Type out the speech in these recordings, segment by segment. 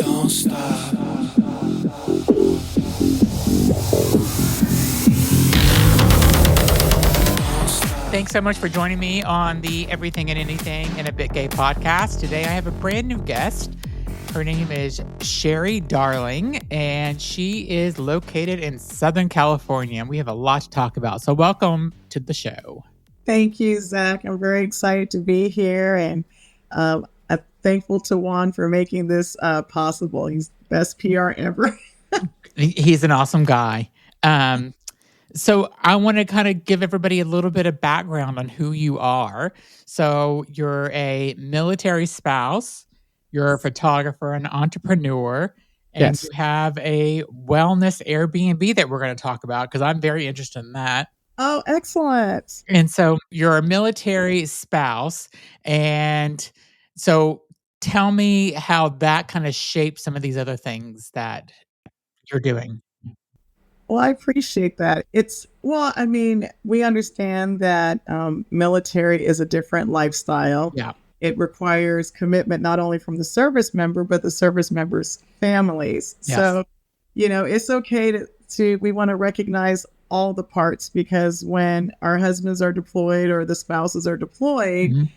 Don't stop. Thanks so much for joining me on the Everything and Anything in a Bit Gay podcast. Today I have a brand new guest. Her name is Cheri Darling, and she is located in Southern California, and we have a lot to talk about. So welcome to the show. Thank you, Zach. I'm very excited to be here, and I'm thankful to Juan for making this possible. He's the best PR ever. He's an awesome guy. So I want to kind of give everybody a little bit of background on who you are. So you're a military spouse, you're a photographer, an entrepreneur, and Yes. you have a wellness Airbnb that we're going to talk about because I'm very interested in that. Oh, excellent. And so you're a military spouse. And so tell me how that kind of shapes some of these other things that you're doing. Well, I appreciate that. We understand that military is a different lifestyle. Yeah. It requires commitment not only from the service member, but the service members' families. Yes. So, it's okay we want to recognize all the parts, because when our husbands are deployed or the spouses are deployed,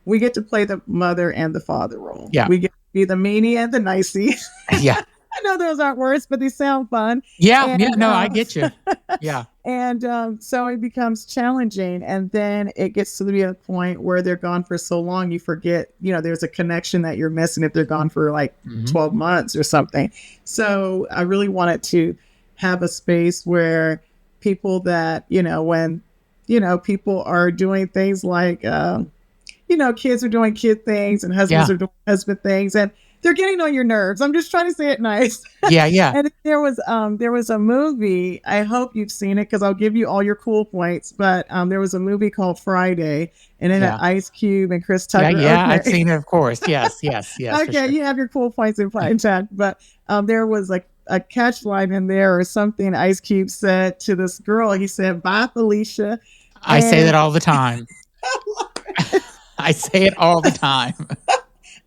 we get to play the mother and the father role. Yeah. We get to be the meanie and the nicey. Yeah. I know those aren't words, but they sound fun. Yeah. I get you. Yeah. And so it becomes challenging. And then it gets to be a point where they're gone for so long, you forget, there's a connection that you're missing if they're gone for like 12 months or something. So I really wanted to have a space where people that, when, people are doing things like, kids are doing kid things and husbands are doing husband things, and they're getting on your nerves. I'm just trying to say it nice. Yeah. And there was a movie. I hope you've seen it because I'll give you all your cool points. But there was a movie called Friday, and it had Ice Cube and Chris Tucker. Yeah, Okay. I've seen it, of course. Yes. Okay, Sure. you have your cool points in chat. But there was like a catch line in there or something. Ice Cube said to this girl, he said, "Bye, Felicia." I say that all the time. I say it all the time.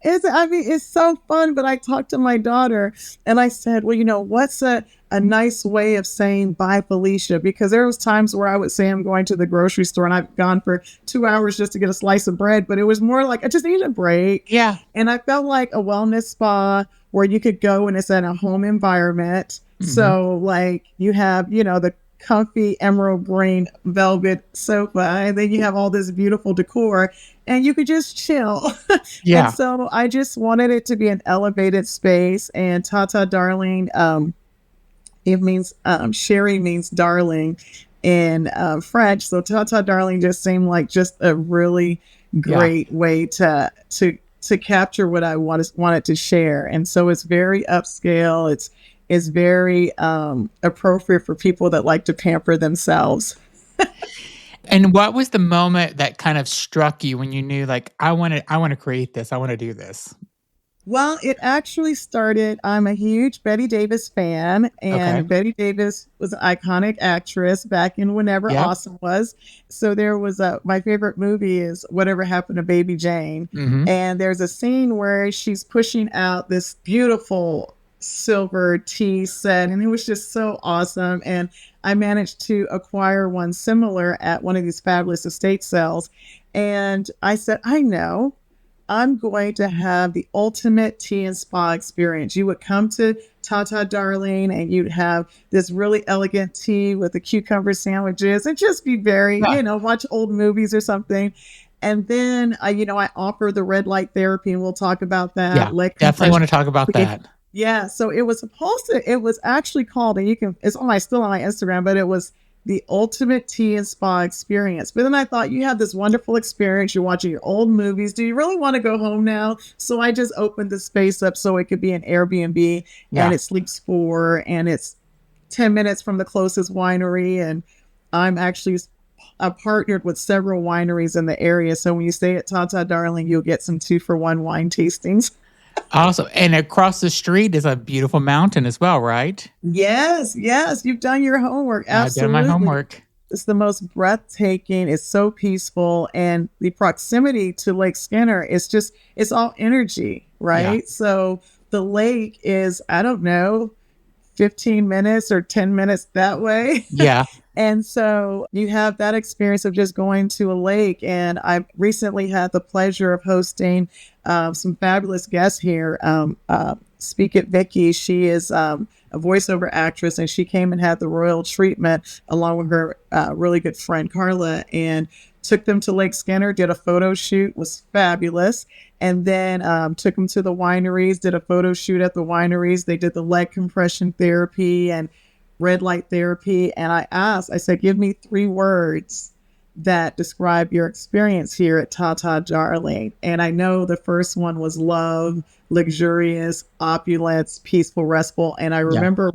It's so fun. But I talked to my daughter and I said, well, what's a nice way of saying bye, Felicia? Because there was times where I would say I'm going to the grocery store and I've gone for 2 hours just to get a slice of bread, but it was more like I just need a break. Yeah. And I felt like a wellness spa where you could go and it's in a home environment. So like you have, the comfy emerald green velvet sofa, and then you have all this beautiful decor and you could just chill. Yeah. And so I just wanted it to be an elevated space. And Tata Darling, it means Cheri means darling in French. So Tata Darling just seemed like just a really great way to capture what I wanted to share. And so it's very upscale. It's very appropriate for people that like to pamper themselves. And what was the moment that kind of struck you when you knew, like, I want to create this, I want to do this? Well, it actually started, I'm a huge Betty Davis fan, and Betty Davis was an iconic actress back in whenever Awesome was. So there was my favorite movie is Whatever Happened to Baby Jane. And there's a scene where she's pushing out this beautiful silver tea set, and it was just so awesome. And I managed to acquire one similar at one of these fabulous estate sales. And I said, I know, I'm going to have the ultimate tea and spa experience. You would come to Tata Darling and you'd have this really elegant tea with the cucumber sandwiches and just be very, watch old movies or something. And then, I offer the red light therapy, and we'll talk about that. Yeah, definitely want to talk about that. Yeah, so it was actually called, and still on my Instagram, but it was the ultimate tea and spa experience. But then I thought, you have this wonderful experience. You're watching your old movies. Do you really want to go home now? So I just opened the space up so it could be an Airbnb, and it sleeps 4, and it's 10 minutes from the closest winery. And I'm partnered with several wineries in the area. So when you stay at Tata Darling, you'll get some 2-for-1 wine tastings. Also, and across the street is a beautiful mountain as well, right? Yes. You've done your homework. Absolutely. I've done my homework. It's the most breathtaking. It's so peaceful. And the proximity to Lake Skinner is it's all energy, right? Yeah. So the lake is, I don't know, 15 minutes or 10 minutes that way. Yeah. And so you have that experience of just going to a lake. And I recently had the pleasure of hosting some fabulous guests here. Speak It Vicky, she is a voiceover actress, and she came and had the royal treatment along with her really good friend Carla, and took them to Lake Skinner, did a photo shoot, was fabulous. And then took them to the wineries, did a photo shoot at the wineries. They did the leg compression therapy and red light therapy. And I said, give me 3 words that describe your experience here at Tata Darling. And I know the first one was love, luxurious, opulence, peaceful, restful. And I remember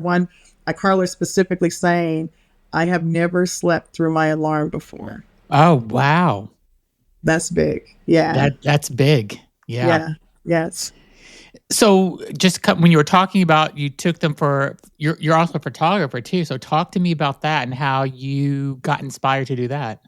Carla specifically saying, I have never slept through my alarm before. Oh, wow. That's big. Yeah. That's big. Yeah. Yeah. Yes. So just when you were talking about, you took them you're also a photographer too. So talk to me about that and how you got inspired to do that.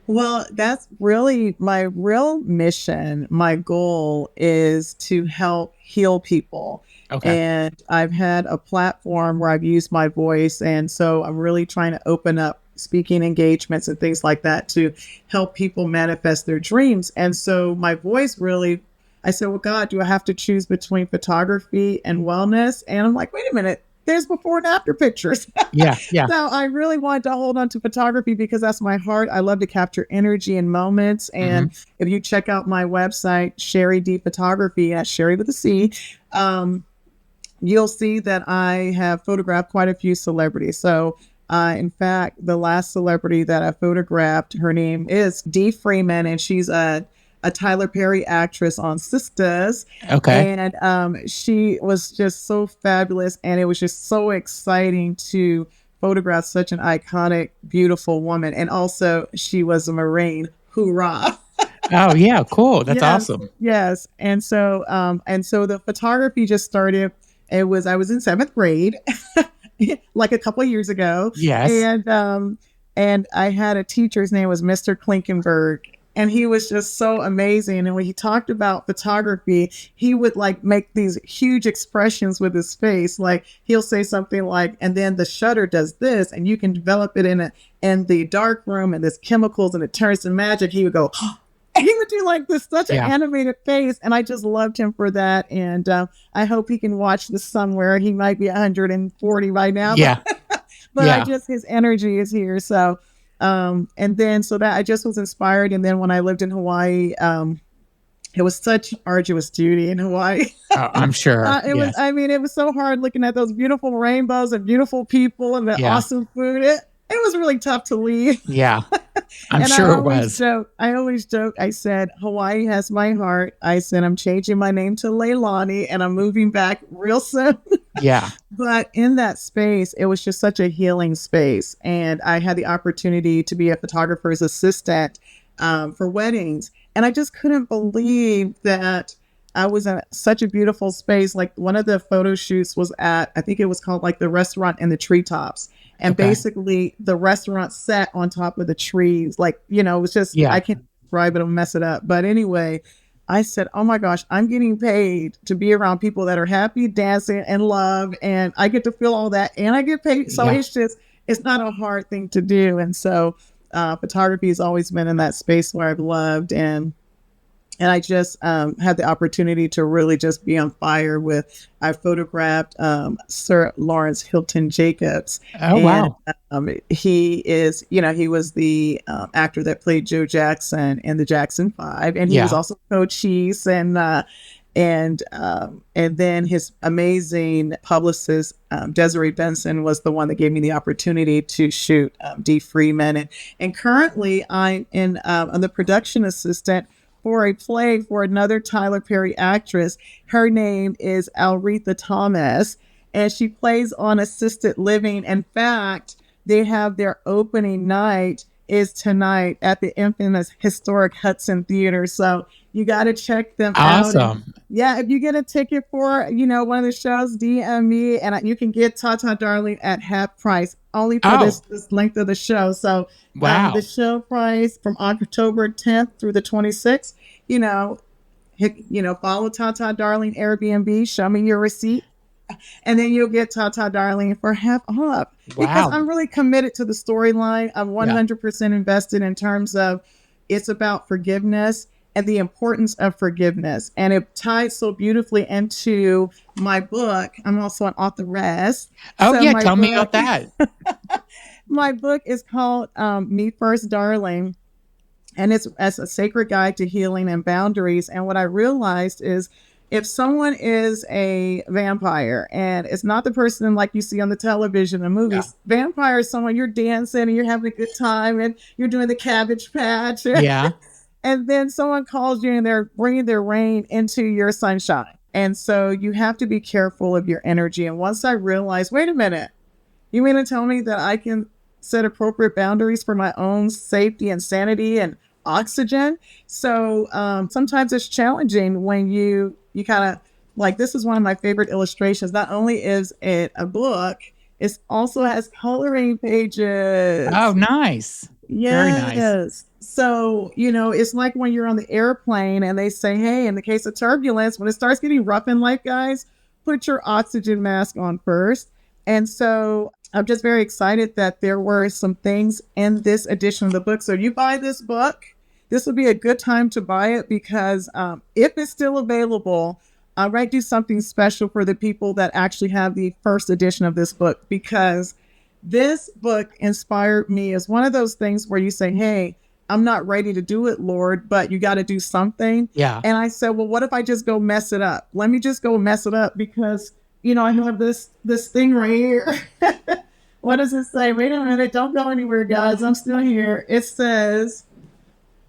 Well, that's really my real mission. My goal is to help heal people. Okay. And I've had a platform where I've used my voice. And so I'm really trying to open up speaking engagements and things like that to help people manifest their dreams. And so my voice really, I said, well, God, do I have to choose between photography and wellness? And I'm like, wait a minute, there's before and after pictures. Yeah. Yeah. So I really wanted to hold on to photography because that's my heart. I love to capture energy and moments. And if you check out my website, Cheri D Photography, at Cheri with a C, you'll see that I have photographed quite a few celebrities. So in fact, the last celebrity that I photographed, her name is Dee Freeman, and she's a Tyler Perry actress on Sisters. Okay. And she was just so fabulous. And it was just so exciting to photograph such an iconic, beautiful woman. And also she was a Marine. Hoorah. Oh yeah. Cool. That's yes, awesome. Yes. And so the photography just started. I was in 7th grade, like a couple of years ago. Yes. And I had a teacher, his name was Mr. Klinkenberg. And he was just so amazing. And when he talked about photography, he would like make these huge expressions with his face. Like he'll say something like, and then the shutter does this, and you can develop it in the dark room, and there's chemicals, and it turns to magic. He would go, and he would do like this, such an animated face. And I just loved him for that. And I hope he can watch this somewhere. He might be 140 by now. Yeah. But his energy is here. So, and then so that I just was inspired. And then when I lived in Hawaii, it was such arduous duty in Hawaii. I'm sure. It was so hard looking at those beautiful rainbows and beautiful people and the awesome food. It was really tough to leave. Yeah. I'm sure it was. I always joke. I said, Hawaii has my heart. I said, I'm changing my name to Leilani and I'm moving back real soon. Yeah. But in that space, it was just such a healing space. And I had the opportunity to be a photographer's assistant for weddings. And I just couldn't believe that I was in such a beautiful space. Like one of the photo shoots was at, I think it was called like the Restaurant in the Treetops. And basically the restaurant sat on top of the trees. Like, it was just, I can't describe it, I'll mess it up. But anyway, I said, oh my gosh, I'm getting paid to be around people that are happy, dancing, and love. And I get to feel all that and I get paid. So it's not a hard thing to do. And so photography has always been in that space where I've loved. And I just had the opportunity to really just be on fire with, I photographed Sir Lawrence Hilton Jacobs. Oh, wow. He is, he was the actor that played Joe Jackson in the Jackson 5. And he was also Cochise. And then his amazing publicist, Desiree Benson, was the one that gave me the opportunity to shoot Dee Freeman. And currently I'm the production assistant for a play for another Tyler Perry actress. Her name is Alretha Thomas, and she plays on assisted living. In fact, they have their opening night is tonight at the infamous historic Hudson Theater. So you got to check them out. Awesome. If you get a ticket for, one of the shows, DM me, and you can get Tata Darling at half price only for this length of the show. So the show price from October 10th through the 26th, follow Tata Darling Airbnb, show me your receipt, and then you'll get Tata Darling for half off. Because Wow. I'm really committed to the storyline. I'm 100% invested in terms of it's about forgiveness and the importance of forgiveness. And it ties so beautifully into my book. I'm also an authoress. Oh, So yeah. my Tell me book, about that. my book is called Me First, Darling. And it's as a sacred guide to healing and boundaries. And what I realized is if someone is a vampire and it's not the person like you see on the television and movies, vampire is someone you're dancing and you're having a good time and you're doing the Cabbage Patch. Yeah. And then someone calls you and they're bringing their rain into your sunshine. And so you have to be careful of your energy. And once I realized, wait a minute, you mean to tell me that I can set appropriate boundaries for my own safety and sanity and oxygen? So sometimes it's challenging when you kind of like, this is one of my favorite illustrations. Not only is it a book, it also has coloring pages. Oh, nice. Yes. Very nice. So, it's like when you're on the airplane and they say, hey, in the case of turbulence, when it starts getting rough in life, guys, put your oxygen mask on first. And so I'm just very excited that there were some things in this edition of the book. So you buy this book, this would be a good time to buy it because if it's still available, I might do something special for the people that actually have the first edition of this book, because this book inspired me as one of those things where you say, hey, I'm not ready to do it, Lord, but you got to do something. Yeah. And I said, well, what if I just go mess it up? Let me just go mess it up because, I have this thing right here. What does it say? Wait a minute. Don't go anywhere, guys. I'm still here. It says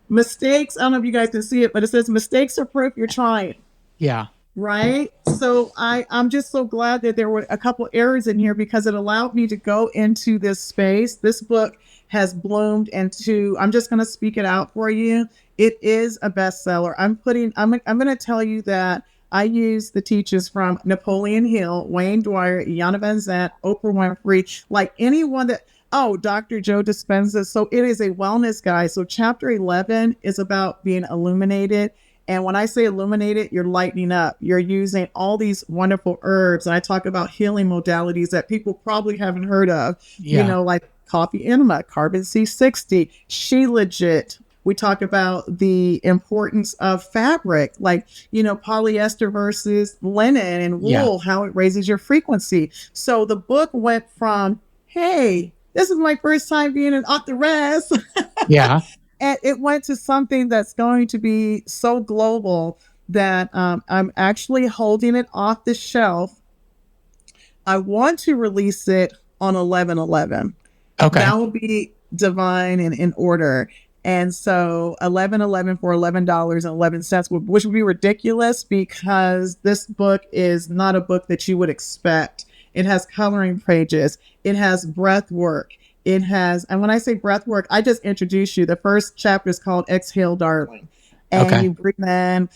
mistakes. I don't know if you guys can see it, but it says mistakes are proof you're trying. Yeah. Right. So I'm just so glad that there were a couple errors in here because it allowed me to go into this space. This book has bloomed into, I'm just going to speak it out for you. It is a bestseller. I'm going to tell you that I use the teachers from Napoleon Hill, Wayne Dwyer, Iyanla Vanzant, Oprah Winfrey, like anyone that, Dr. Joe Dispenza. So it is a wellness guide. So chapter 11 is about being illuminated. And when I say illuminated, you're lightening up. You're using all these wonderful herbs. And I talk about healing modalities that people probably haven't heard of, like coffee enema, carbon C60, She Legit. We talk about the importance of fabric, like, polyester versus linen and wool, how it raises your frequency. So the book went from, hey, this is my first time being an authoress. Yeah. And it went to something that's going to be so global that I'm actually holding it off the shelf. I want to release it on 11/11. Okay. That will be divine and in order. And so 11/11 for $11.11, which would be ridiculous because this book is not a book that you would expect. It has coloring pages. It has breath work. It has, and when I say breath work, I just introduced you. The first chapter is called Exhale, Darling. And you breathe in,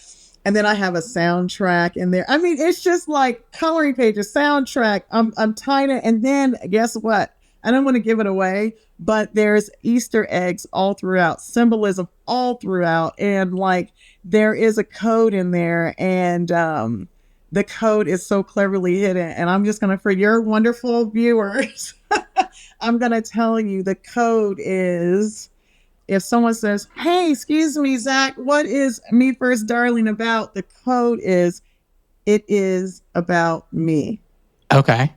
and then I have a soundtrack in there. I mean, it's just like coloring pages, soundtrack. I'm tying it. And then guess what? I don't want to give it away, but there's Easter eggs all throughout, symbolism all throughout. And like, there is a code in there, and the code is so cleverly hidden. And I'm just going to, for your wonderful viewers, I'm going to tell you the code is, if someone says, hey, excuse me, Zach, what is Me First, Darling about? The code is, it is about me. Okay.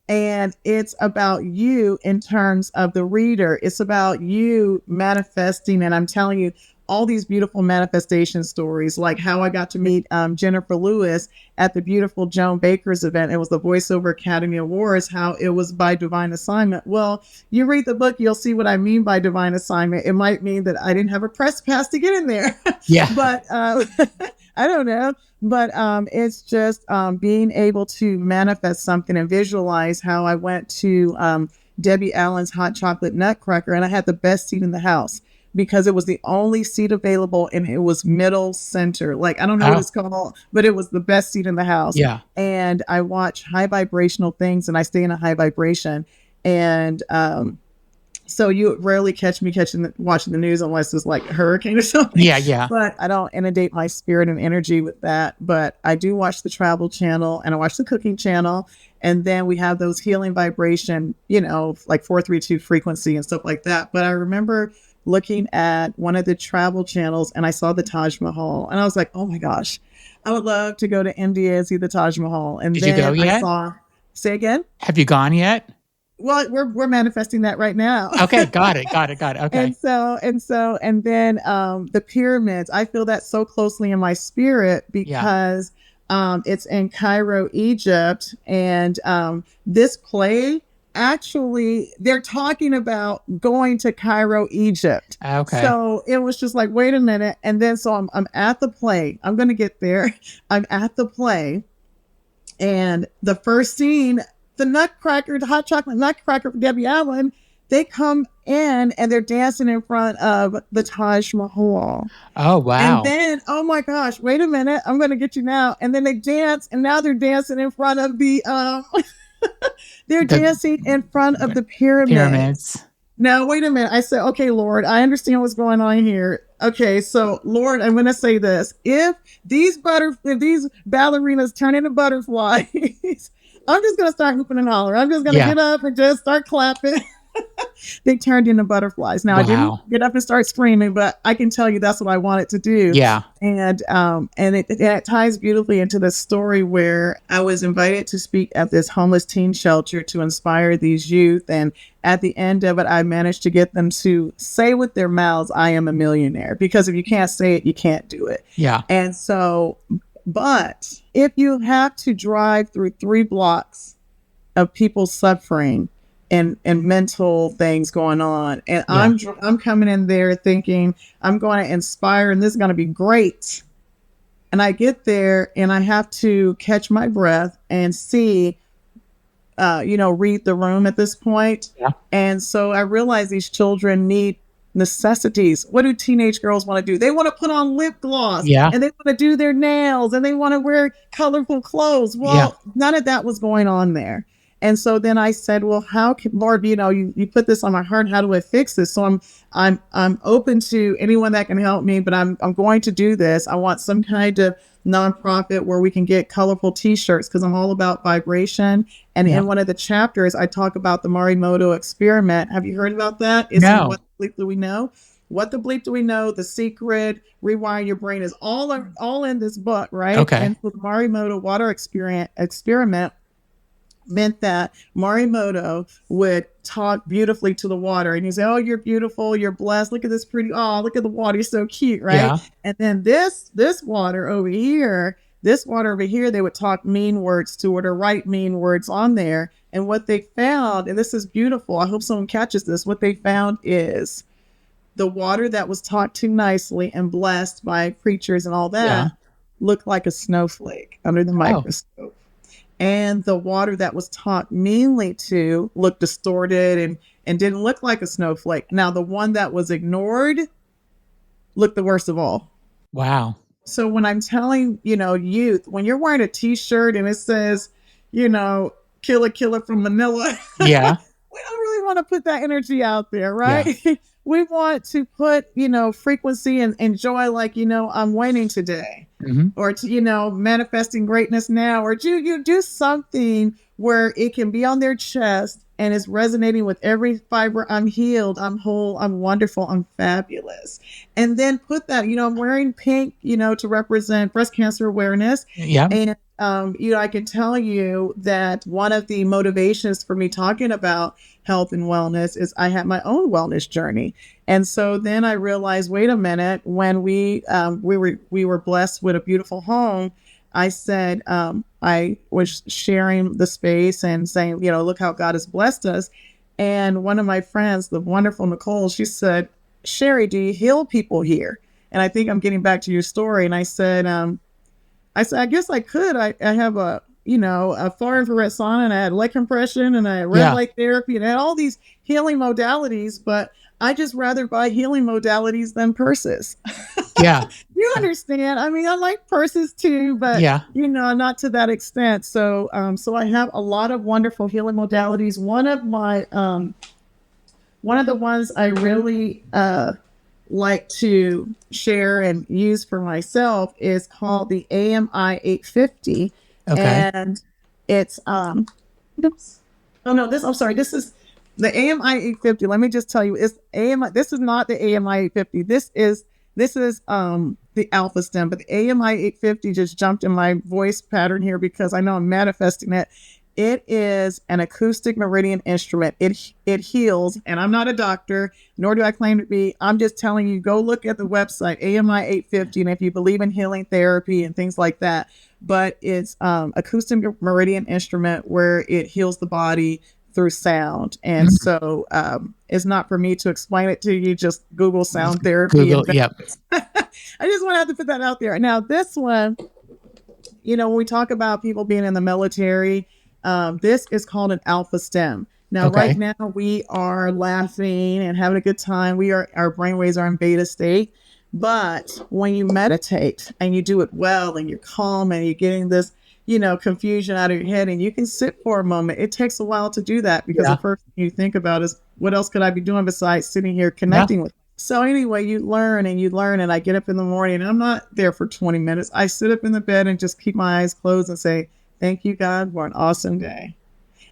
And it's about you in terms of the reader. It's about you manifesting. And I'm telling you all these beautiful manifestation stories, like how I got to meet Jennifer Lewis at the beautiful Joan Baker's event. It was the Voiceover Academy Awards, how it was by divine assignment. Well, you read the book, you'll see what I mean by divine assignment. It might mean that I didn't have a press pass to get in there. Yeah. But I don't know. But it's just being able to manifest something and visualize how I went to Debbie Allen's Hot Chocolate Nutcracker, and I had the best seat in the house because it was the only seat available, and it was middle center. Like, I don't know what it's called, but it was the best seat in the house. Yeah. And I watch high vibrational things, and I stay in a high vibration. And So you rarely catch me watching the news unless it's like a hurricane or something. Yeah. But I don't inundate my spirit and energy with that. But I do watch the travel channel and I watch the cooking channel. And then we have those healing vibration, like 432 frequency and stuff like that. But I remember looking at one of the travel channels and I saw the Taj Mahal. And I was like, oh my gosh, I would love to go to India and see the Taj Mahal. And Did you go yet? Say again? Have you gone yet? Well, we're manifesting that right now. Okay, got it. Okay. And then the pyramids, I feel that so closely in my spirit because it's in Cairo, Egypt, and this play actually they're talking about going to Cairo, Egypt. Okay. So it was just like, wait a minute, and then so I'm at the play. I'm going to get there. I'm at the play, and the first scene. The hot chocolate nutcracker for Debbie Allen, they come in and they're dancing in front of the Taj Mahal. Oh, wow. And then, oh my gosh, wait a minute, I'm going to get you now. And then they dance, and now they're dancing in front of the, dancing in front of the pyramids. Now, wait a minute. I said, okay, Lord, I understand what's going on here. Okay, so Lord, I'm going to say this. If these ballerinas turn into butterflies, I'm just going to start hooping and hollering. I'm just going to get up and just start clapping. They turned into butterflies. Now, I didn't get up and start screaming, but I can tell you that's what I wanted to do. Yeah. And it ties beautifully into the story where I was invited to speak at this homeless teen shelter to inspire these youth. And at the end of it, I managed to get them to say with their mouths, I am a millionaire. Because if you can't say it, you can't do it. Yeah. And so... But if you have to drive through 3 blocks of people suffering and mental things going on, and I'm coming in there thinking I'm going to inspire and this is going to be great. And I get there and I have to catch my breath and see, read the room at this point. Yeah. And so I realize these children need necessities. What do teenage girls want to do? They want to put on lip gloss, and they want to do their nails, and they want to wear colorful clothes. Well, none of that was going on there. And so then I said, well, how can, Lord, you put this on my heart. How do I fix this? So I'm open to anyone that can help me, but I'm going to do this. I want some kind of nonprofit where we can get colorful t-shirts because I'm all about vibration. And in one of the chapters, I talk about the Morimoto experiment. Have you heard about that? No. What the bleep do we know? What the bleep do we know? The secret, rewire your brain is all in this book, right? Okay. And so the Morimoto water experiment meant that Morimoto would talk beautifully to the water and he'd say, oh, you're beautiful, you're blessed, look at this pretty, oh, look at the water, you're so cute, right? Yeah. And then this water over here, they would talk mean words to it or write mean words on there. And what they found, and this is beautiful, I hope someone catches this, what they found is the water that was talked to nicely and blessed by preachers and all that looked like a snowflake under the microscope. And the water that was talked meanly to looked distorted and didn't look like a snowflake. Now, the one that was ignored looked the worst of all. Wow. So when I'm telling, youth, when you're wearing a t-shirt and it says, killer from Manila. Yeah. We don't really want to put that energy out there, right? Yeah. We want to put, frequency and joy like, I'm winning today. Mm-hmm. Or, manifesting greatness now. Or you do something where it can be on their chest and it's resonating with every fiber. I'm healed. I'm whole. I'm wonderful. I'm fabulous. And then put that, I'm wearing pink, to represent breast cancer awareness. Yeah. And, I can tell you that one of the motivations for me talking about health and wellness is I had my own wellness journey. And so then I realized, wait a minute, when we were blessed with a beautiful home, I said, I was sharing the space and saying, look how God has blessed us. And one of my friends, the wonderful Nicole, she said, Cheri, do you heal people here? And I think I'm getting back to your story. And I said, I guess I could. I have a far infrared sauna, and I had leg compression, and I had red light therapy, and I had all these healing modalities, but I just rather buy healing modalities than purses. Yeah. You understand? I mean, I like purses too, but not to that extent. So I have a lot of wonderful healing modalities. One of one of the ones I really like to share and use for myself is called the AMI 850. Okay. And it's oops. Oh no, this I'm sorry, this is the AMI 850. Let me just tell you, it's AMI. This is not the AMI 850. This is the alpha stem, but the AMI 850 just jumped in my voice pattern here because I know I'm manifesting it. It is an acoustic meridian instrument. It heals, and I'm not a doctor, nor do I claim to be. I'm just telling you, go look at the website AMI 850, and if you believe in healing therapy and things like that. But it's acoustic meridian instrument where it heals the body through sound, and so it's not for me to explain it to you. Just Google sound therapy. Google, yep. I just want to have to put that out there. Now, this one, when we talk about people being in the military. This is called an alpha stem. Now, right now we are laughing and having a good time. Our brainwaves are in beta state. But when you meditate and you do it well and you're calm and you're getting this, confusion out of your head and you can sit for a moment, it takes a while to do that because the first thing you think about is what else could I be doing besides sitting here connecting with. So anyway, you learn and I get up in the morning and I'm not there for 20 minutes. I sit up in the bed and just keep my eyes closed and say, thank you, God, for an awesome day.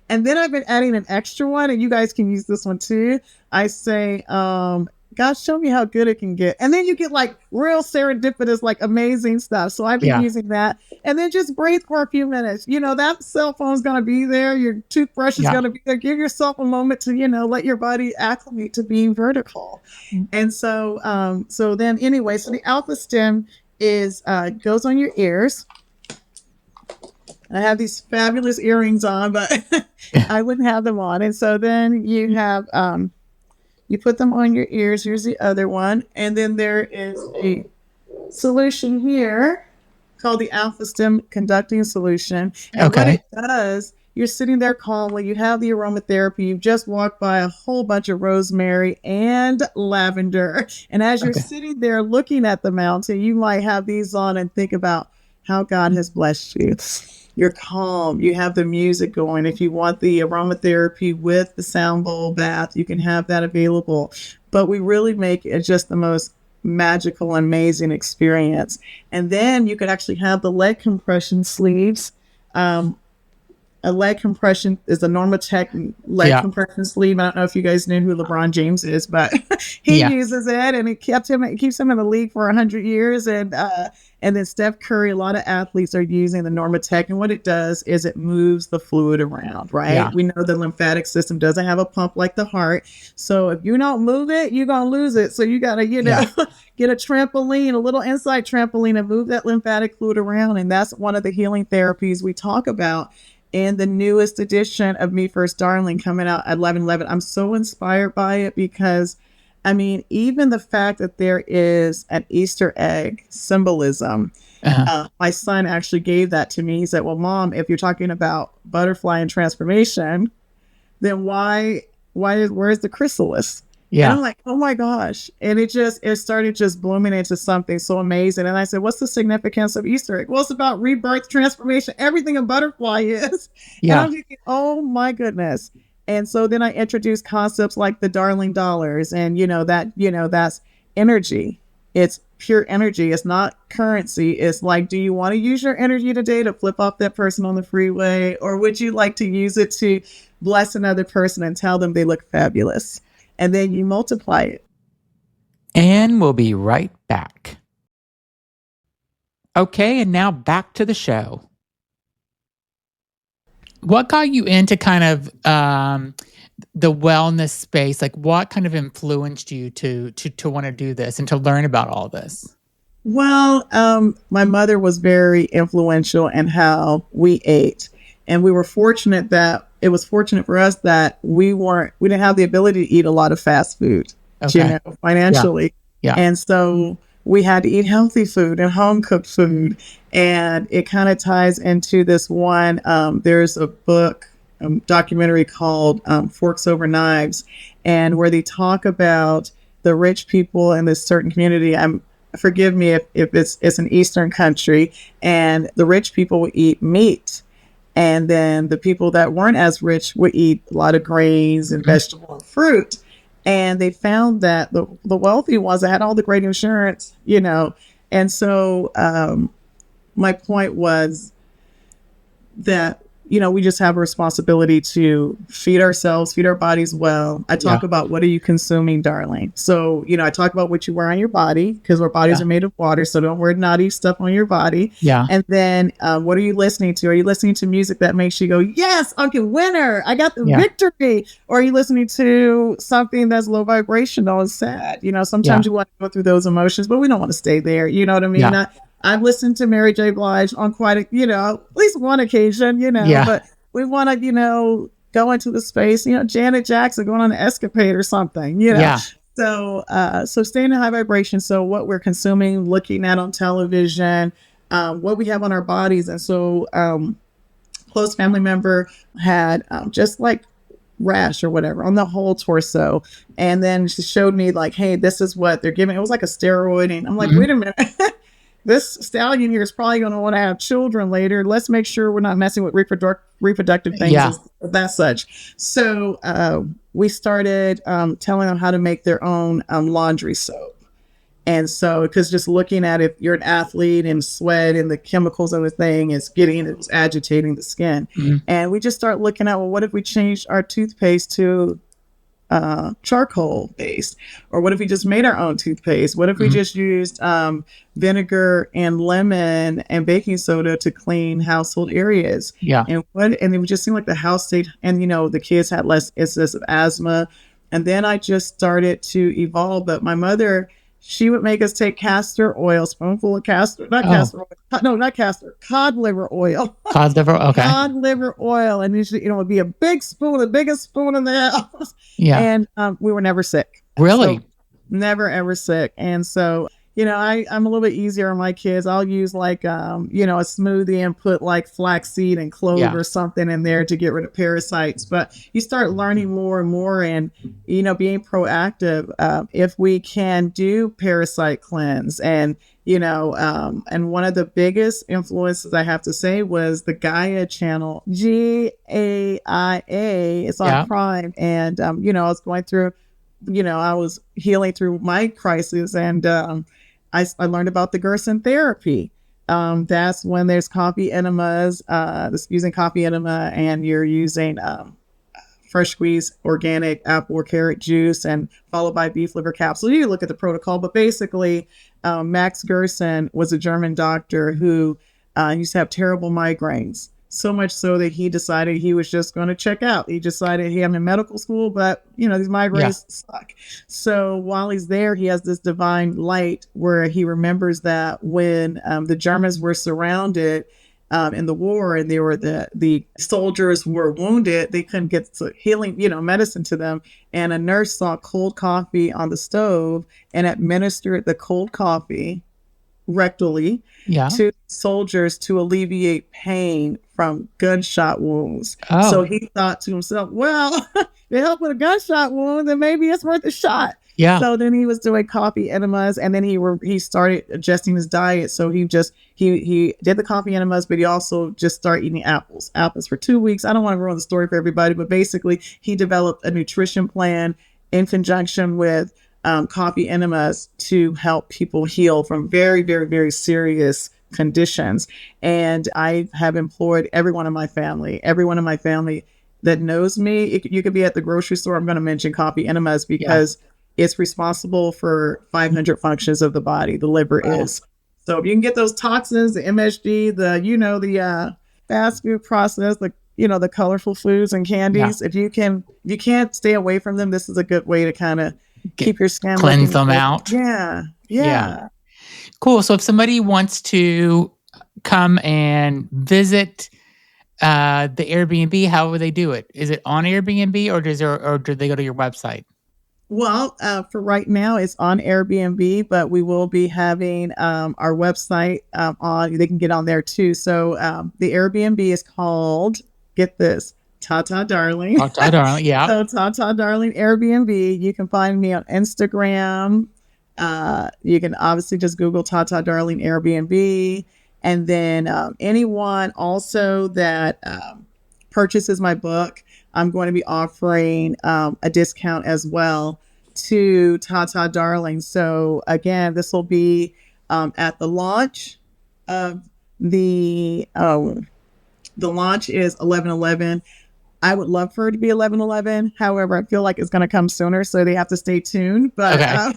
And then I've been adding an extra one, and you guys can use this one too. I say, God, show me how good it can get. And then you get like real serendipitous, like amazing stuff. So I've been using that. And then just breathe for a few minutes. That cell phone's going to be there. Your toothbrush is going to be there. Give yourself a moment to, let your body acclimate to being vertical. And so then anyway, so the alpha stem is goes on your ears. I have these fabulous earrings on, but I wouldn't have them on. And so then you have, you put them on your ears. Here's the other one. And then there is a solution here called the alpha stem conducting solution. And what it does, you're sitting there calmly. You have the aromatherapy. You've just walked by a whole bunch of rosemary and lavender. And as you're sitting there looking at the mountain, you might have these on and think about how God has blessed you. You're calm. You have the music going. If you want the aromatherapy with the sound bowl bath, you can have that available. But we really make it just the most magical, amazing experience. And then you could actually have the leg compression sleeves. A leg compression is a Normatec leg compression sleeve. I don't know if you guys knew who LeBron James is, but he uses it, and it keeps him in the league for 100 years. And then Steph Curry, a lot of athletes are using the Normatec, and what it does is it moves the fluid around, right? Yeah. We know the lymphatic system doesn't have a pump like the heart. So if you don't move it, you're going to lose it. So you got to, get a trampoline, a little inside trampoline, and move that lymphatic fluid around. And that's one of the healing therapies we talk about in the newest edition of Me First Darling coming out at 11/11. I'm so inspired by it because even the fact that there is an Easter egg symbolism, my son actually gave that to me. He said, well, Mom, if you're talking about butterfly and transformation, then where's the chrysalis? Yeah. And I'm like, oh my gosh. And it started just blooming into something so amazing. And I said, what's the significance of Easter egg? Well, it's about rebirth, transformation, everything a butterfly is. Yeah. And I'm thinking, oh my goodness. And so then I introduced concepts like the darling dollars and, that's energy. It's pure energy. It's not currency. It's like, do you want to use your energy today to flip off that person on the freeway? Or would you like to use it to bless another person and tell them they look fabulous? And then you multiply it. And we'll be right back. Okay, and now back to the show. What got you into kind of the wellness space? Like, what kind of influenced you to want to do this and to learn about all this? Well, my mother was very influential in how we ate. And we were fortunate that it was fortunate for us that we didn't have the ability to eat a lot of fast food, financially. Yeah. And so we had to eat healthy food and home cooked food. And it kind of ties into this one. There's a book, documentary called Forks Over Knives, and where they talk about the rich people in this certain community. Forgive me if it's an Eastern country, and the rich people would eat meat. And then the people that weren't as rich would eat a lot of grains and vegetable and fruit. And they found that the wealthy ones that had all the great insurance, and so my point was that we just have a responsibility to feed ourselves, feed our bodies well. I talk about, what are you consuming, darling? So I talk about what you wear on your body, because our bodies are made of water, so don't wear naughty stuff on your body. And then what are you listening to? Are you listening to music that makes you go, yes, okay, winner, I got the victory? Or are you listening to something that's low vibrational and sad? Sometimes you want to go through those emotions, but we don't want to stay there. You know what I mean? I've listened to Mary J. Blige on quite at least one occasion, but we want to, go into the space, Janet Jackson going on an escapade or something, So, so staying in high vibration. So what we're consuming, looking at on television, what we have on our bodies. And so, close family member had, just like rash or whatever on the whole torso. And then she showed me like, hey, this is what they're giving. It was like a steroid. And I'm like, wait a minute. This stallion here is probably going to want to have children later. Let's make sure we're not messing with reproductive things of that such. So we started telling them how to make their own laundry soap. And so, because just looking at if you're an athlete and sweat and the chemicals of the thing it's agitating the skin. And we just start looking at, well, what if we changed our toothpaste to charcoal based? Or what if we just made our own toothpaste? What if we just used vinegar and lemon and baking soda to clean household areas? And it would just seem like the house stayed, and the kids had less incidence of asthma. And then I just started to evolve. But my mother, she would make us take cod liver oil. Cod liver, okay. Cod liver oil. And usually, it would be a big spoon, the biggest spoon in the house. And we were never sick. Really? So, never, ever sick. And so, I'm a little bit easier on my kids. I'll use like, a smoothie and put like flaxseed and clove or something in there to get rid of parasites. But you start learning more and more and, being proactive. If we can do parasite cleanse and, and one of the biggest influences I have to say was the Gaia channel, GAIA. It's on Prime. And, I was going through, I was healing through my crisis, and I learned about the Gerson therapy. That's when there's coffee enemas, using coffee enema, and you're using fresh squeezed organic apple or carrot juice, and followed by beef liver capsule. You look at the protocol, but basically, Max Gerson was a German doctor who used to have terrible migraines. So much so that he decided he was just going to check out. He decided he had in medical school, but these migraines suck. So while he's there, he has this divine light where he remembers that when the Germans were surrounded in the war, and they were the soldiers were wounded, they couldn't get healing, medicine to them. And a nurse saw cold coffee on the stove and administered the cold coffee rectally to soldiers to alleviate pain from gunshot wounds. So he thought to himself, well, to help with a gunshot wound, then maybe it's worth a shot. So then he was doing coffee enemas, and then he started adjusting his diet. So he did the coffee enemas, but he also just started eating apples for 2 weeks. I don't want to ruin the story for everybody, but basically he developed a nutrition plan in conjunction with coffee enemas to help people heal from very, very, very serious conditions. And I have employed everyone in my family that knows me. You could be at the grocery store. I'm going to mention coffee enemas because it's responsible for 500 functions of the body. The liver is. So if you can get those toxins, the MSG, the fast food process, the colorful foods and candies, if you can't stay away from them, this is a good way to kind of keep your skin, cleanse them out. Yeah. Cool. So if somebody wants to come and visit the Airbnb, how would they do it? Is it on Airbnb, or do they go to your website? Well, for right now, it's on Airbnb, but we will be having our website on. They can get on there too. So the Airbnb is called, get this, Tata Darling. Tata Darling, yeah. So Tata Darling Airbnb. You can find me on Instagram. You can obviously just Google Tata Darling Airbnb. And then anyone also that purchases my book, I'm going to be offering a discount as well. to Tata Darling. So again, this will be at the launch of the launch is 11/11. I would love for it to be 11/11. However, I feel like it's going to come sooner, so they have to stay tuned. But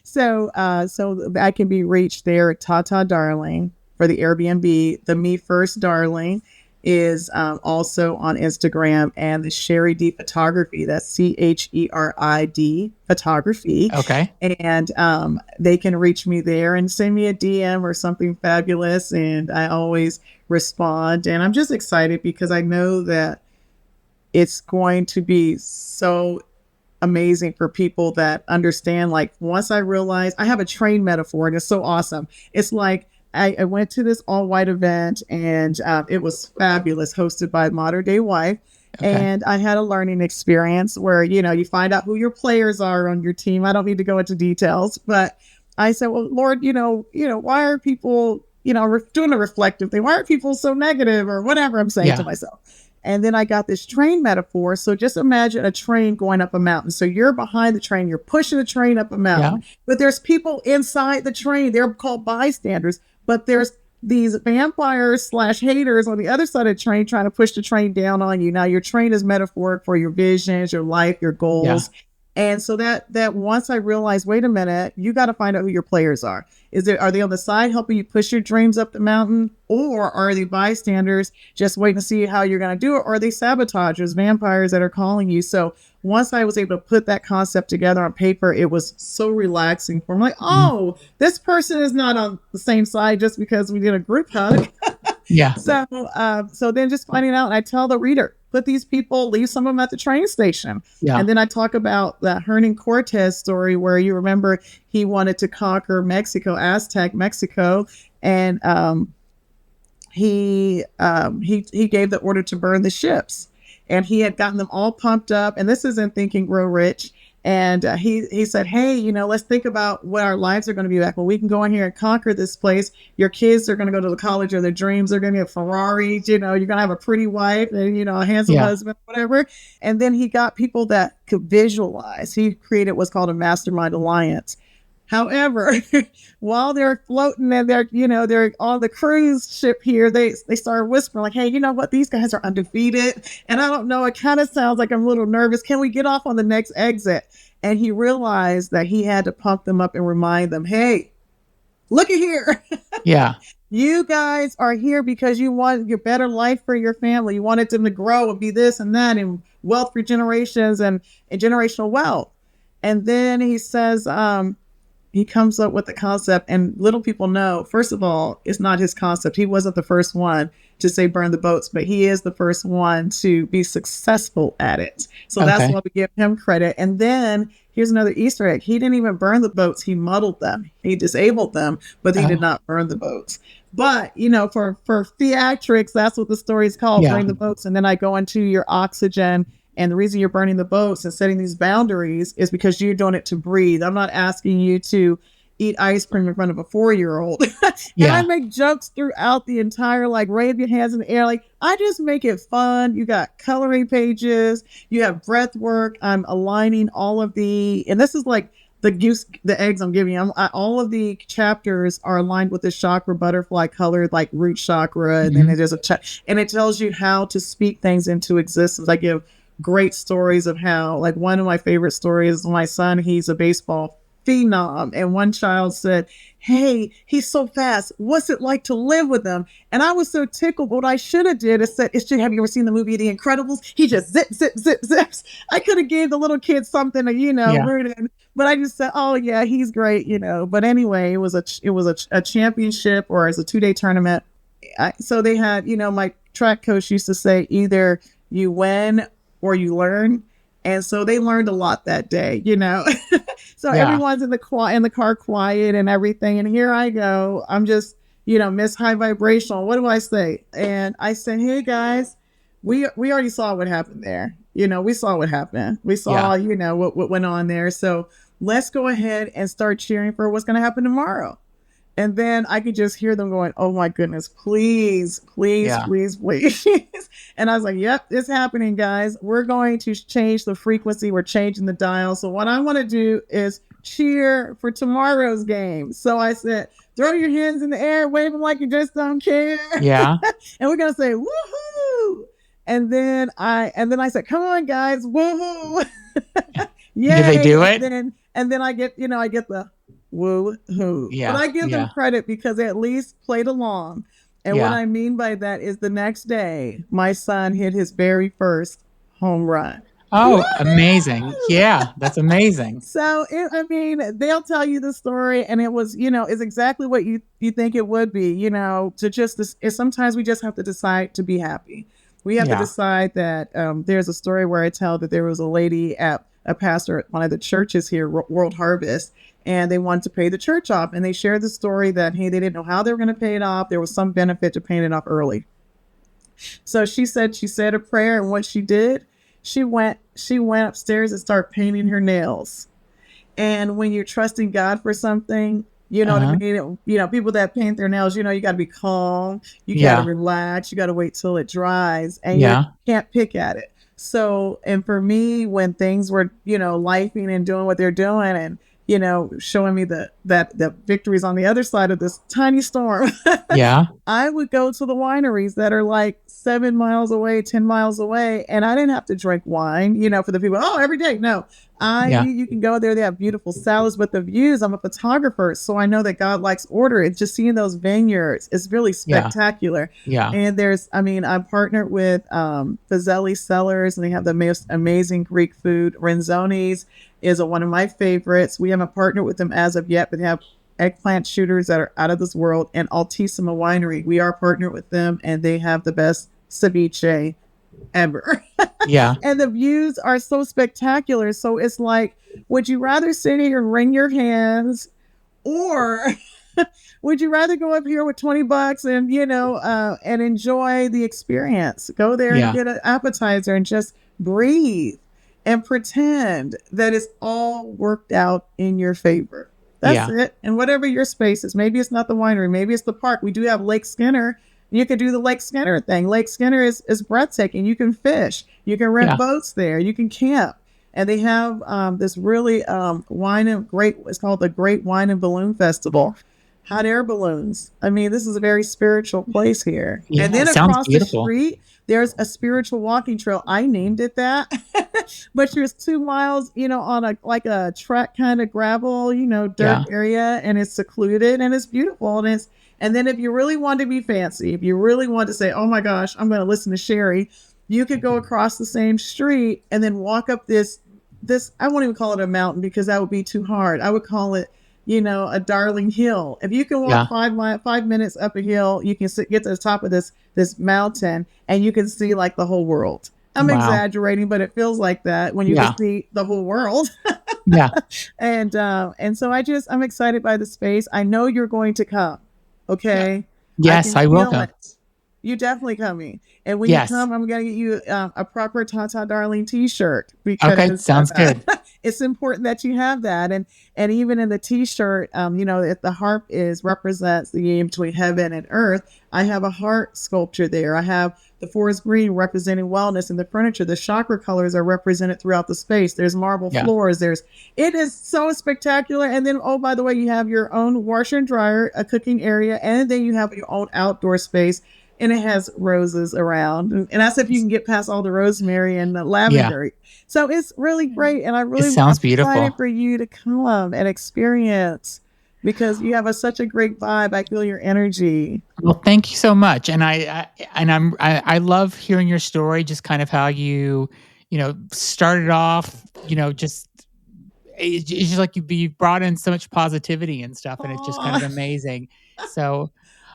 so I can be reached there at Tata Darling for the Airbnb. The Me First Darling is also on Instagram, and the Cheri D Photography. That's CHERID Photography. Okay. And they can reach me there and send me a DM or something fabulous, and I always respond. And I'm just excited because I know that it's going to be so amazing for people that understand. Like, once I realized, I have a train metaphor, and it's so awesome. It's like I went to this all white event, and it was fabulous, hosted by Modern Day Wife. Okay. And I had a learning experience where, you find out who your players are on your team. I don't need to go into details, but I said, well, Lord, why are people, doing a reflective thing? Why are people so negative, or whatever I'm saying to myself? And then I got this train metaphor. So just imagine a train going up a mountain. So you're behind the train, you're pushing the train up a mountain, but there's people inside the train. They're called bystanders, but there's these vampires / haters on the other side of the train trying to push the train down on you. Now, your train is metaphoric for your visions, your life, your goals. Yeah. And so that once I realized, wait a minute, you got to find out who your players are. Are they on the side helping you push your dreams up the mountain, or are they bystanders just waiting to see how you're going to do it? Or are they sabotagers, vampires that are calling you? So once I was able to put that concept together on paper, it was so relaxing for me. Like, oh, this person is not on the same side just because we did a group hug. Yeah. So then just finding out, and I tell the reader, put these people, leave some of them at the train station. Yeah. And then I talk about the Hernan Cortez story, where you remember he wanted to conquer Mexico, Aztec Mexico. And he gave the order to burn the ships, and he had gotten them all pumped up. And this is in Think and Grow Rich. And he said, hey, let's think about what our lives are going to be like. Well, we can go in here and conquer this place. Your kids are going to go to the college of their dreams. They're going to get Ferraris. You're going to have a pretty wife and, a handsome husband, whatever. And then he got people that could visualize. He created what's called a mastermind alliance. However, while they're floating and they're on the cruise ship here, they started whispering like, hey, you know what? These guys are undefeated. And I don't know, it kind of sounds like I'm a little nervous. Can we get off on the next exit? And he realized that he had to pump them up and remind them, hey, look at here. Yeah. You guys are here because you want your better life for your family. You wanted them to grow and be this and that, and wealth for generations and generational wealth. And then he says, he comes up with the concept, and little people know, first of all, it's not his concept. He wasn't the first one to say burn the boats, but he is the first one to be successful at it. So that's why we give him credit. And then here's another Easter egg. He didn't even burn the boats. He muddled them. He disabled them, but he did not burn the boats. But, for theatrics, that's what the story is called, burn the boats. And then I go into your oxygen. And the reason you're burning the boats and setting these boundaries is because you're doing it to breathe. I'm not asking you to eat ice cream in front of a 4-year-old. And I make jokes throughout the entire, wave your hands in the air. I just make it fun. You got coloring pages. You have breath work. I'm aligning all of and this is like the eggs I'm giving you. All of the chapters are aligned with the chakra butterfly colored, like root chakra. And then there's and it tells you how to speak things into existence. I give great stories of how, one of my favorite stories, my son, he's a baseball phenom, and one child said, hey, he's so fast, what's it like to live with him? And I was so tickled. What I should have did is said, have you ever seen the movie The Incredibles? He just zips. I could have gave the little kid something to but I just said, oh yeah, he's great, but anyway, it was a championship, or as a 2-day tournament. So they had, my track coach used to say, either you win or you learn. And so they learned a lot that day, So everyone's in the car quiet and everything. And here I go. I'm just, Miss High Vibrational. What do I say? And I said, hey guys, we already saw what happened there. We saw what happened. We saw, what went on there. So let's go ahead and start cheering for what's going to happen tomorrow. And then I could just hear them going, "Oh my goodness, please, please, Yeah. please, please." And I was like, "Yep, it's happening, guys. We're going to change the frequency. We're changing the dial. So what I want to do is cheer for tomorrow's game." So I said, "Throw your hands in the air, wave them like you just don't care." Yeah. And we're gonna say, "Woohoo!" And then I said, "Come on, guys, woohoo!" Did they Yay. do And it? then I get the woo hoo. But Yeah. I give them Yeah. credit because they at least played along. And what Yeah. I mean by that is the next day, my son hit his very first home run. Oh, amazing. Woo! Yeah. That's amazing. So they'll tell you the story, and it was, it's exactly what you think it would be. Sometimes we just have to decide to be happy. We have to Yeah. decide that there's a story where I tell that there was a lady at a pastor at one of the churches here, World Harvest, and they wanted to pay the church off, and they shared the story that hey, they didn't know how they were going to pay it off. There was some benefit to paying it off early. So she said a prayer, and what she did, she went upstairs and started painting her nails. And when you're trusting God for something, you know what I Uh-huh. mean? People that paint their nails, you got to be calm. You got to Yeah. relax. You got to wait till it dries, and you Yeah. can't pick at it. So, and for me, when things were, lifing and doing what they're doing, and showing me the victories on the other side of this tiny storm, Yeah. I would go to the wineries that are like 7 miles away, 10 miles away, and I didn't have to drink wine, for the people, oh, every day. No, Yeah. you can go there. They have beautiful salads, but the views, I'm a photographer, so I know that God likes order. It's just seeing those vineyards is really Yeah. spectacular. Yeah. And I'm partnered with Fazeli Cellars, and they have the most amazing Greek food. Renzoni's is one of my favorites. We haven't partnered with them as of yet, but they have eggplant shooters that are out of this world. And Altissima Winery, we are partnered with them, and they have the best ceviche ever. Yeah. And the views are so spectacular. So it's like, would you rather sit here and wring your hands, or would you rather go up here with $20 and enjoy the experience? Go there and Yeah. get an appetizer and just breathe and pretend that it's all worked out in your favor. That's Yeah. it. And whatever your space is, maybe it's not the winery, maybe it's the park. We do have Lake Skinner. You could do the Lake Skinner thing. Lake Skinner is breathtaking. You can fish. You can rent Yeah. boats there. You can camp. And they have this really it's called the Great Wine and Balloon Festival. Hot air balloons. I mean, this is a very spiritual place here. And Yeah. then It sounds across the beautiful. street, there's a spiritual walking trail. I named it that. But there's 2 miles, on a track kind of gravel, dirt Yeah. area, and it's secluded and it's beautiful. And then if you really want to be fancy, if you really want to say, oh my gosh, I'm going to listen to Cheri, you could go across the same street and then walk up this, I won't even call it a mountain because that would be too hard. I would call it, a Darling Hill. If you can walk Yeah. 5 minutes up a hill, you can get to the top of this mountain, and you can see like the whole world. I'm Wow. exaggerating, but it feels like that when you Yeah. can see the whole world. Yeah. And so I'm excited by the space. I know you're going to come. Okay. Yes, I will Feel come. it. You definitely coming. And when Yes. you come, I'm going to get you a proper Tata Darling t-shirt, Okay. because Sounds good. it's important that you have that. And even in the t-shirt, if the harp represents the union between heaven and earth, I have a heart sculpture there. I have the forest green representing wellness, and the furniture, the chakra colors are represented throughout the space. There's marble floors. It is so spectacular. And then, oh, by the way, you have your own washer and dryer, a cooking area, and then you have your own outdoor space. And it has roses around. And I said, if you can get past all the rosemary and the lavender. So it's really great. And I'm sounds beautiful. excited for you to come and experience, because you have such a great vibe. I feel your energy. Well, thank you so much. And I love hearing your story, just kind of how you started off, just it's just like you brought in so much positivity and stuff, and it's just kind of amazing. So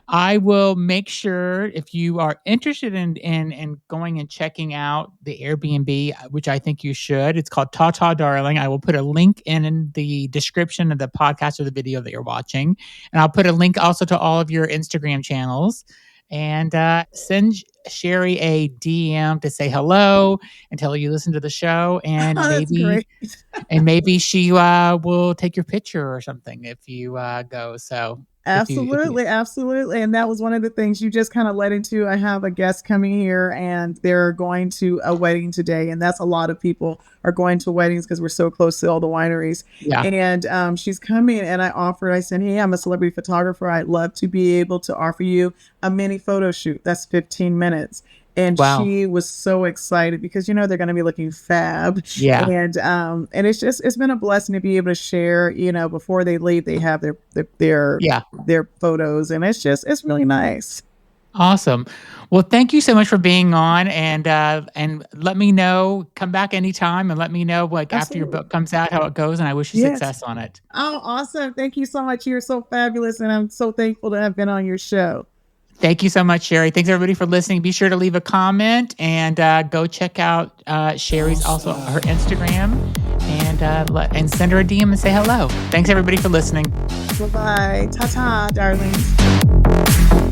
I will make sure, if you are interested in going and checking out the Airbnb, which I think you should, it's called Tata Darling. I will put a link in the description of the podcast or the video that you're watching. And I'll put a link also to all of your Instagram channels. And send Cheri a DM to say hello and tell her you listen to the show. And That's great. maybe she will take your picture or something if you go. So Absolutely, absolutely. And that was one of the things you just kind of led into. I have a guest coming here and they're going to a wedding today. And that's a lot of people are going to weddings because we're so close to all the wineries. Yeah. And she's coming and I said, hey, I'm a celebrity photographer. I'd love to be able to offer you a mini photo shoot. That's 15 minutes. And Wow. she was so excited because, they're going to be looking fab. Yeah. And it's been a blessing to be able to share, before they leave, they have their photos, and it's really nice. Awesome. Well, thank you so much for being on, and let me know, come back anytime and let me know after your Absolutely. book comes out how it goes, and I wish you Yes. success on it. Oh, awesome. Thank you so much. You're so fabulous. And I'm so thankful to have been on your show. Thank you so much, Cheri. Thanks everybody for listening. Be sure to leave a comment and go check out Cheri's also her Instagram and send her a DM and say hello. Thanks everybody for listening. Bye-bye. Ta-ta, darlings.